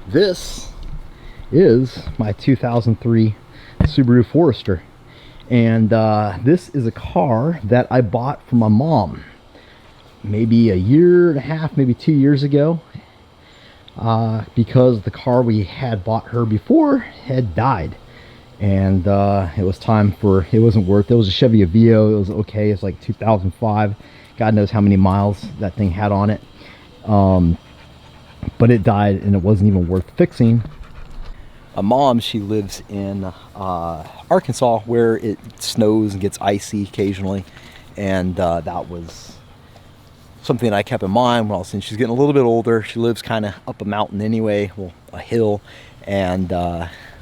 This is my 2003 Subaru Forester, and this is a car that I bought from my mom maybe a year and a half, maybe 2 years ago, because the car we had bought her before had died, and it was time for, it wasn't worth it. It was a Chevy Aveo. It was okay. It's like 2005. God knows how many miles that thing had on it, but it died and it wasn't even worth fixing. My mom, she lives in Arkansas, where it snows and gets icy occasionally, and that was something I kept in mind. Well, since she's getting a little bit older, she lives kind of up a mountain anyway, well, a hill, and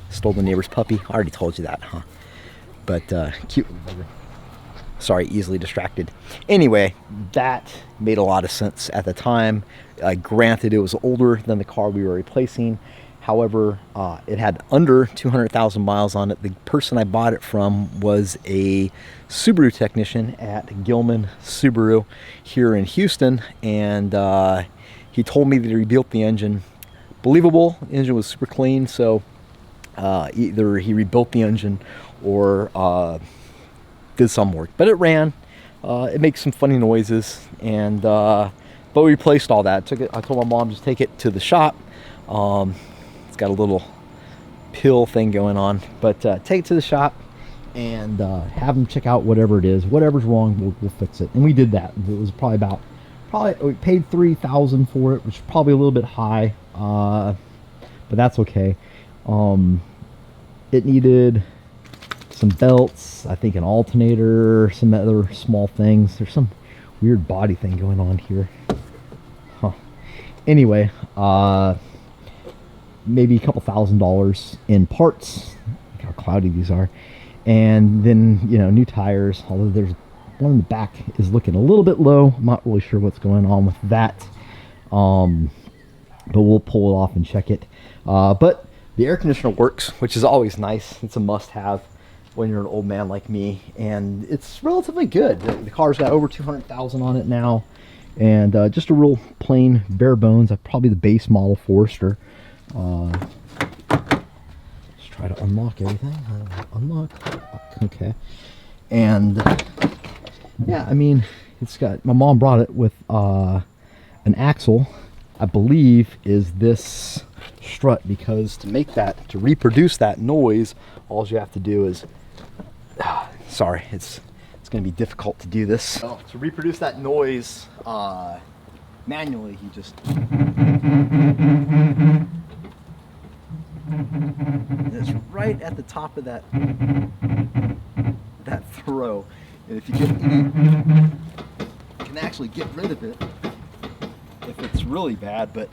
stole the neighbor's puppy. I already told you that, huh? But cute. Sorry, easily distracted. Anyway, that made a lot of sense at the time. Granted, it was older than the car we were replacing. However, it had under 200,000 miles on it. The person I bought it from was a Subaru technician at Gilman Subaru here in Houston, and he told me that he rebuilt the engine. Believable, the engine was super clean, so either he rebuilt the engine or did some work. But it ran. It makes some funny noises, and but we replaced all that. I told my mom, just take it to the shop. It's got a little pill thing going on, but take it to the shop and have them check out whatever it is. Whatever's wrong, we'll fix it. And we did that. It was probably we paid $3,000 for it, which is probably a little bit high, but that's okay. It needed some belts, I think an alternator, some other small things. There's some weird body thing going on here. Huh. Anyway, maybe a couple $1,000 in parts. Look how cloudy these are. And then, you know, new tires, although there's one in the back is looking a little bit low. I'm not really sure what's going on with that. But we'll pull it off and check it. But the air conditioner works, which is always nice. It's a must-have when you're an old man like me, and it's relatively good. The car's got over 200,000 on it now, and just a real plain bare bones, probably the base model Forester. Let's try to unlock everything. Unlock. Okay. And yeah, I mean, it's got, my mom brought it with an axle, I believe, is this strut, because to make that, to reproduce that noise, all you have to do is, sorry, it's going to be difficult to do this. To reproduce that noise manually, you just, and it's right at the top of that throw, and if you get you can actually get rid of it if it's really bad, but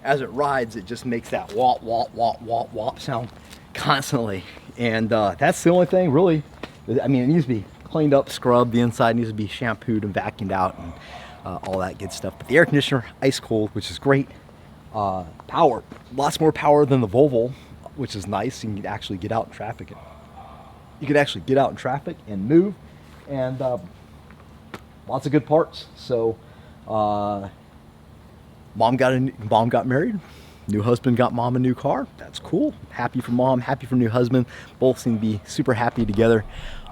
as it rides, it just makes that wop wop wop wop wop sound constantly, and that's the only thing really. I mean, it needs to be cleaned up, scrubbed. The inside needs to be shampooed and vacuumed out, and all that good stuff. But the air conditioner, ice cold, which is great. Power, lots more power than the Volvo, which is nice. You can actually get out in traffic. You could actually get out in traffic and move, and lots of good parts. So, mom got married. New husband got mom a new car. That's cool. Happy for mom, happy for new husband. Both seem to be super happy together,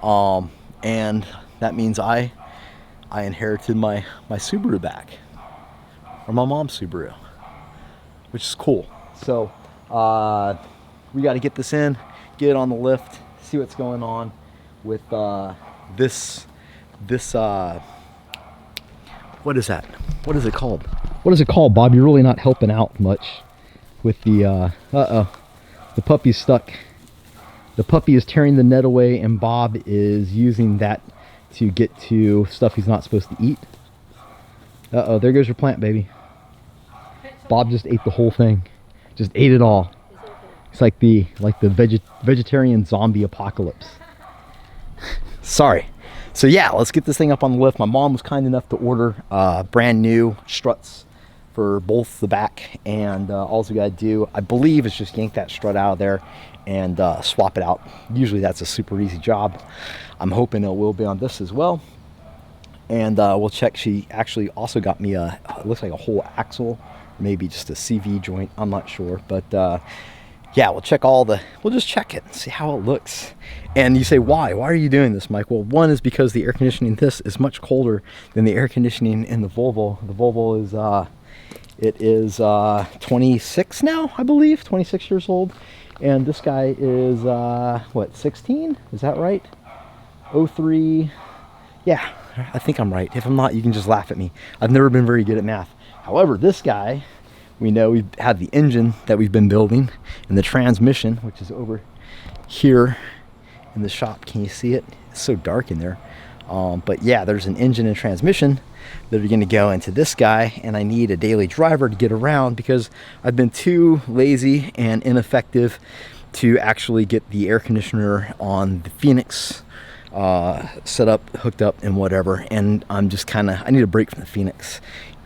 and that means I inherited my Subaru back, or my mom's Subaru, which is cool. So we got to get this in, get it on the lift, see what's going on with this what is that? What is it called? What is it called, Bob? You're really not helping out much with the the puppy's stuck. The puppy is tearing the net away, and Bob is using that to get to stuff he's not supposed to eat. There goes your plant, baby. Bob just ate the whole thing. Just ate it all. It's like the vegetarian zombie apocalypse. Sorry. So yeah, let's get this thing up on the lift. My mom was kind enough to order brand new struts for both the back, and all we gotta do, I believe, is just yank that strut out of there and swap it out. Usually that's a super easy job. I'm hoping it will be on this as well. And we'll check. She actually also got me it looks like a whole axle maybe just a CV joint, I'm not sure. But yeah, we'll just check it and see how it looks. And you say, why are you doing this, Mike? Well, one is because the air conditioning in this is much colder than the air conditioning in the Volvo. The Volvo is it is 26 now, I believe, 26 years old. And this guy is, what, 16? Is that right? 03. Yeah, I think I'm right. If I'm not, you can just laugh at me. I've never been very good at math. However, this guy, we know we've had the engine that we've been building and the transmission, which is over here in the shop. Can you see it? It's so dark in there. But yeah, there's an engine and transmission that are going to go into this guy, and I need a daily driver to get around because I've been too lazy and ineffective to actually get the air conditioner on the Phoenix set up, hooked up, and whatever. And I'm just I need a break from the Phoenix.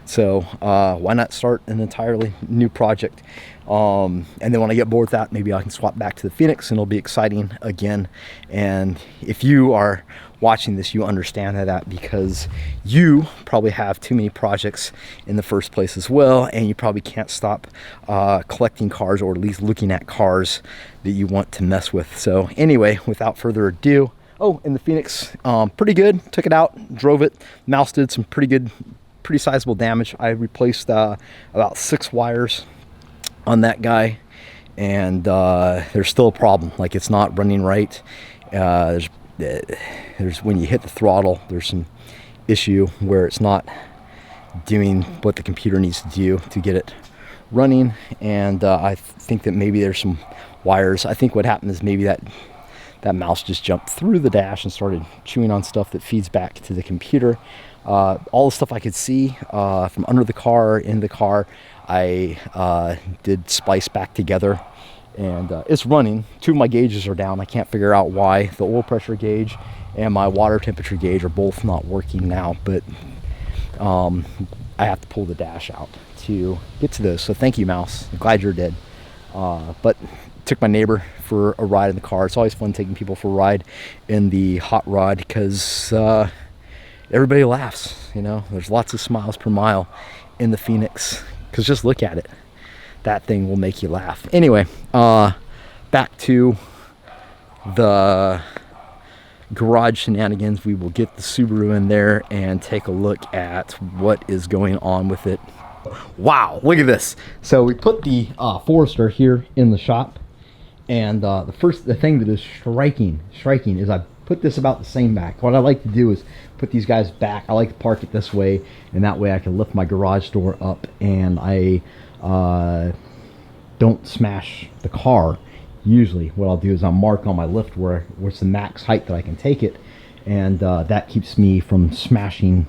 So why not start an entirely new project? And then when I get bored with that, maybe I can swap back to the Phoenix and it'll be exciting again. And if you are watching this, you understand that because you probably have too many projects in the first place as well, and you probably can't stop collecting cars, or at least looking at cars that you want to mess with. So anyway, without further ado, oh, and the Phoenix, pretty good. Took it out, drove it. Mouse did some pretty sizable damage. I replaced about 6 wires on that guy, and there's still a problem. Like, it's not running right. There's when you hit the throttle, there's some issue where it's not doing what the computer needs to do to get it running. And I think that maybe there's some wires. I think what happened is maybe that mouse just jumped through the dash and started chewing on stuff that feeds back to the computer. All the stuff I could see from under the car, in the car, I did splice back together, and it's running. 2 of my gauges are down. I can't figure out why. The oil pressure gauge and my water temperature gauge are both not working now, but I have to pull the dash out to get to those. So thank you, mouse. I'm glad you're dead. But took my neighbor for a ride in the car. It's always fun taking people for a ride in the hot rod because everybody laughs. You know, there's lots of smiles per mile in the Phoenix, because just look at it. That thing will make you laugh. Anyway, back to the garage shenanigans. We will get the Subaru in there and take a look at what is going on with it. Wow, look at this. So we put the Forester here in the shop, and the thing that is striking is I put this about the same back. What I like to do is put these guys back. I like to park it this way, and that way I can lift my garage door up, and I don't smash the car. Usually what I'll do is I'll mark on my lift where's the max height that I can take it, and that keeps me from smashing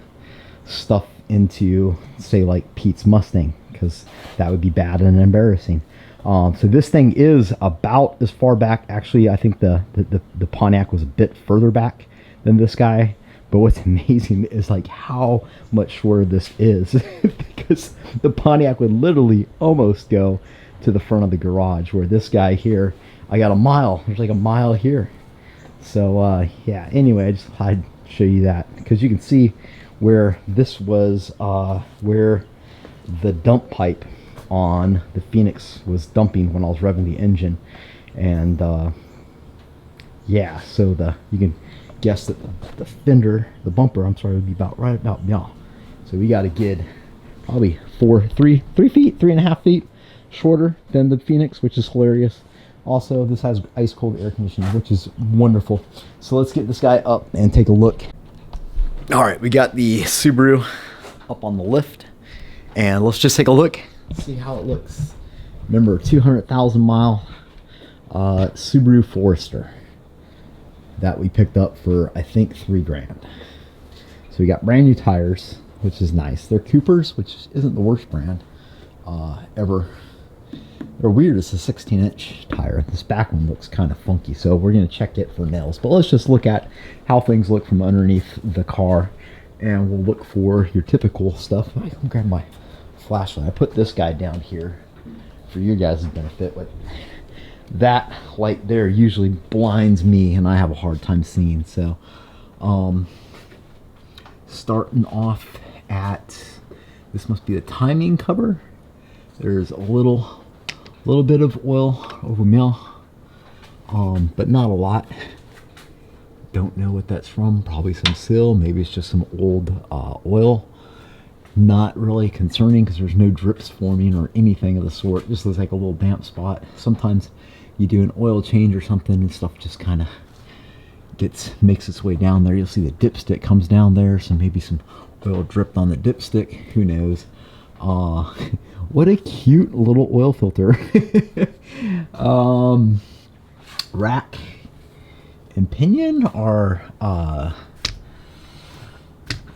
stuff into, say, like Pete's Mustang, because that would be bad and embarrassing. So this thing is about as far back. Actually, I think the Pontiac was a bit further back than this guy. But what's amazing is like how much shorter this is, because the Pontiac would literally almost go to the front of the garage, where this guy here, I got a mile. There's like a mile here. So yeah, anyway, I just thought I'd show you that, because you can see where this was, where the dump pipe on the Phoenix was dumping when I was revving the engine. And yeah, so you can guess that the fender, the bumper, I'm sorry, would be about right about now. So we got to get probably 3.5 feet shorter than the Phoenix, which is hilarious. Also, this has ice cold air conditioning, which is wonderful. So let's get this guy up and take a look. All right, we got the Subaru up on the lift, and let's just take a look, see how it looks. Remember, 200,000 mile Subaru Forester that we picked up for, I think, $3,000. So we got brand new tires, which is nice. They're Coopers, which isn't the worst brand ever. They're weird. It's a 16-inch tire. This back one looks kind of funky, so we're going to check it for nails. But let's just look at how things look from underneath the car, and we'll look for your typical stuff. I'm going to grab my flashlight. I put this guy down here for your guys' benefit, but that light there usually blinds me, and I have a hard time seeing. So starting off at, this must be the timing cover. There's a little bit of oil over mill, but not a lot. Don't know what that's from. Probably some sill. Maybe it's just some old oil. Not really concerning because there's no drips forming or anything of the sort. It just looks like a little damp spot. Sometimes you do an oil change or something and stuff just kind of makes its way down there. You'll see the dipstick comes down there, so maybe some oil dripped on the dipstick. Who knows? What a cute little oil filter. Rack and pinion are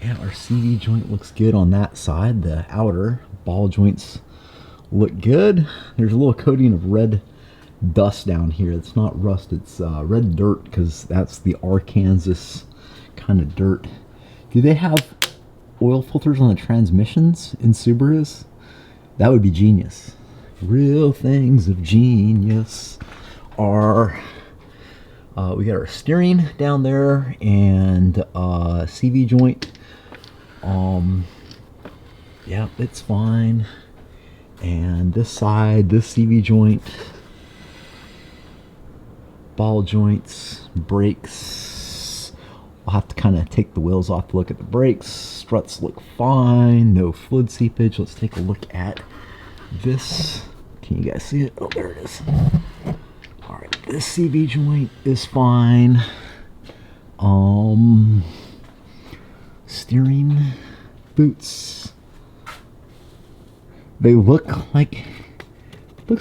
yeah, our CV joint looks good on that side. The outer ball joints look good. There's a little coating of red dust down here. It's not rust, it's red dirt, because that's the Arkansas kind of dirt. Do they have oil filters on the transmissions in Subarus? That would be genius. Real things of genius are... we got our steering down there and CV joint. Yeah, it's fine. And this side, this CV joint, ball joints, brakes. I'll have to kind of take the wheels off to look at the brakes. Struts look fine. No fluid seepage. Let's take a look at this. Can you guys see it? Oh, there it is. All right, this CV joint is fine. Steering boots. They looks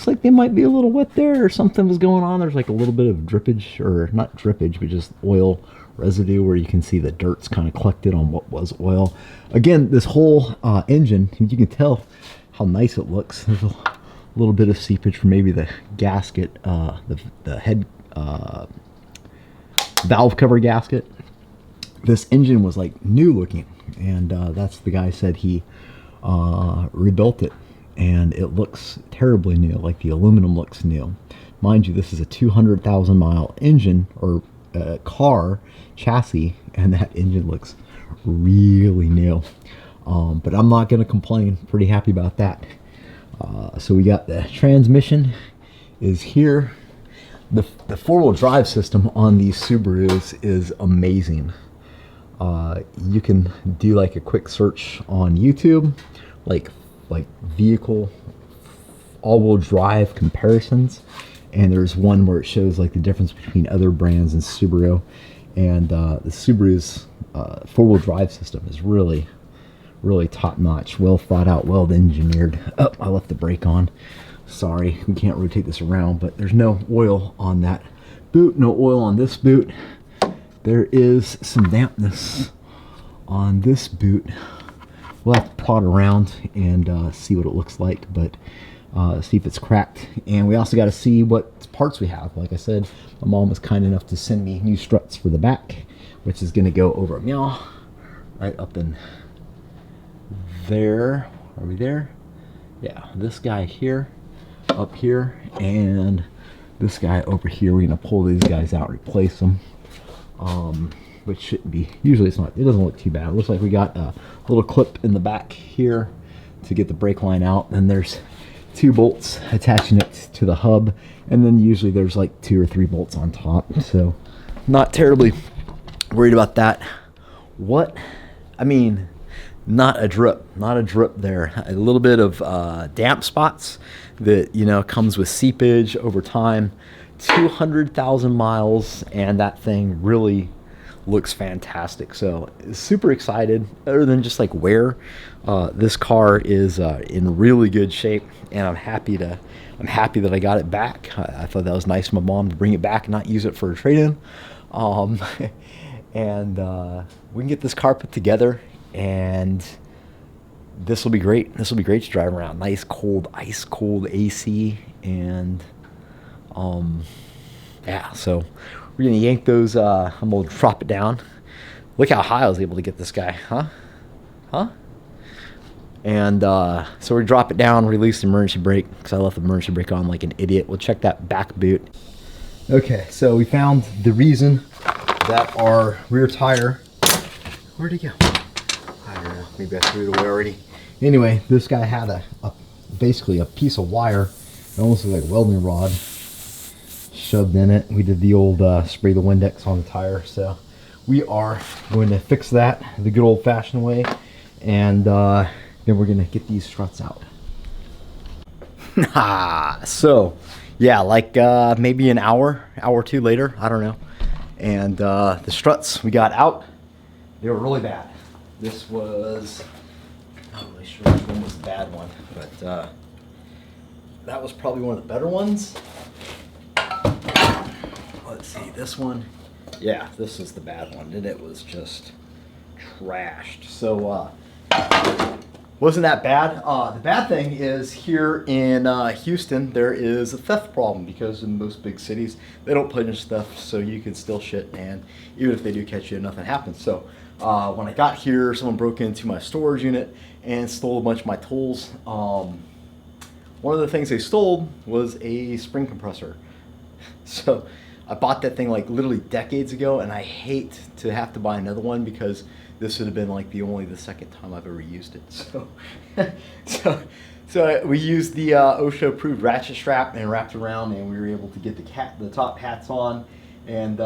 like they might be a little wet there, or something was going on. There's like a little bit of drippage, or not drippage, but just oil residue where you can see the dirt's kind of collected on what was oil. Again, this whole engine, you can tell how nice it looks. There's a little bit of seepage from maybe the gasket, the head valve cover gasket. This engine was like new looking, and that's the guy said he rebuilt it, and it looks terribly new, like the aluminum looks new. Mind you, this is a 200,000 mile engine, or car chassis, and that engine looks really new. But I'm not going to complain. Pretty happy about that. So we got the transmission is here. The four-wheel drive system on these Subarus is amazing. You can do like a quick search on YouTube, like vehicle all-wheel drive comparisons, and there's one where it shows like the difference between other brands and Subaru, and the Subaru's four-wheel drive system is really top-notch, well thought out, well engineered. Oh, I left the brake on. Sorry, we can't rotate this around, but there's no oil on that boot, no oil on this boot. There is some dampness on this boot. We'll have to prod around and see what it looks like, but see if it's cracked. And we also got to see what parts we have. Like I said, my mom was kind enough to send me new struts for the back, which is going to go over meow right up in there. Are we there? Yeah, this guy here, up here, and this guy over here. We're going to pull these guys out, replace them. Which shouldn't be, usually it's not, it doesn't look too bad. It looks like we got a little clip in the back here to get the brake line out, and there's 2 bolts attaching it to the hub, and then usually there's like 2 or 3 bolts on top, so not terribly worried about that. Not a drip there. A little bit of damp spots that, you know, comes with seepage over time. 200,000 miles, and that thing really looks fantastic. So super excited. Other than just like wear, this car is in really good shape, and I'm happy that I got it back. I thought that was nice of my mom to bring it back and not use it for a trade-in. And we can get this car put together, and this will be great. This will be great to drive around. Nice cold, ice cold AC, and yeah, so we're gonna yank those. I'm gonna drop it down. Look how high I was able to get this guy, huh? And so we drop it down, release the emergency brake, because I left the emergency brake on like an idiot. We'll check that back boot. Okay, so we found the reason that our rear tire, where'd it go? I don't know, maybe I threw it away already. Anyway, this guy had a basically a piece of wire. It almost looks like a welding rod shoved in it. We did the old spray the Windex on the tire. So we are going to fix that the good old-fashioned way, and then we're going to get these struts out. So yeah, like maybe an hour or two later, I don't know, and the struts we got out, they were really bad. This was, I'm not really sure which one was the bad one, but that was probably one of the better ones. Let's see, this one, yeah, this is the bad one, and it was just trashed. So wasn't that bad. The bad thing is here in Houston, there is a theft problem, because in most big cities, they don't punish theft, so you can steal shit, and even if they do catch you, nothing happens. So when I got here, someone broke into my storage unit and stole a bunch of my tools. One of the things they stole was a spring compressor. So I bought that thing like literally decades ago, and I hate to have to buy another one, because this would have been like the second time I've ever used it. So we used the OSHA approved ratchet strap and wrapped around, and we were able to get the top hats on, and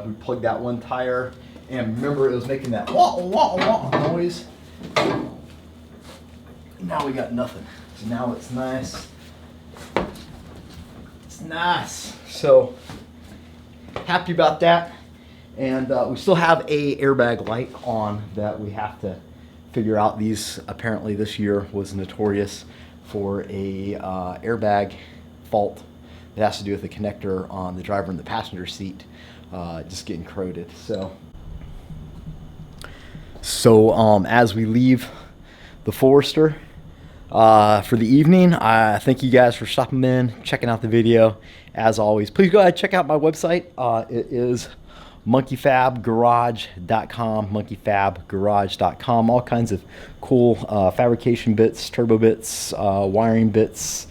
we plugged that one tire, and remember it was making that wah wah wah noise. Now we got nothing. So now it's nice. It's nice. So happy about that. And we still have a airbag light on that we have to figure out. These, apparently this year was notorious for a airbag fault that has to do with the connector on the driver and the passenger seat just getting corroded. So as we leave the Forester for the evening, I thank you guys for stopping in, checking out the video. As always, please go ahead and check out my website. It is monkeyfabgarage.com, monkeyfabgarage.com. All kinds of cool fabrication bits, turbo bits, wiring bits.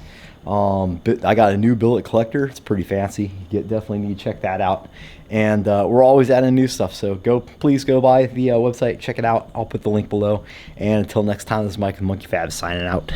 I got a new billet collector. It's pretty fancy. You definitely need to check that out. And we're always adding new stuff, so please go by the website, check it out. I'll put the link below. And until next time, this is Mike with Monkey Fab signing out.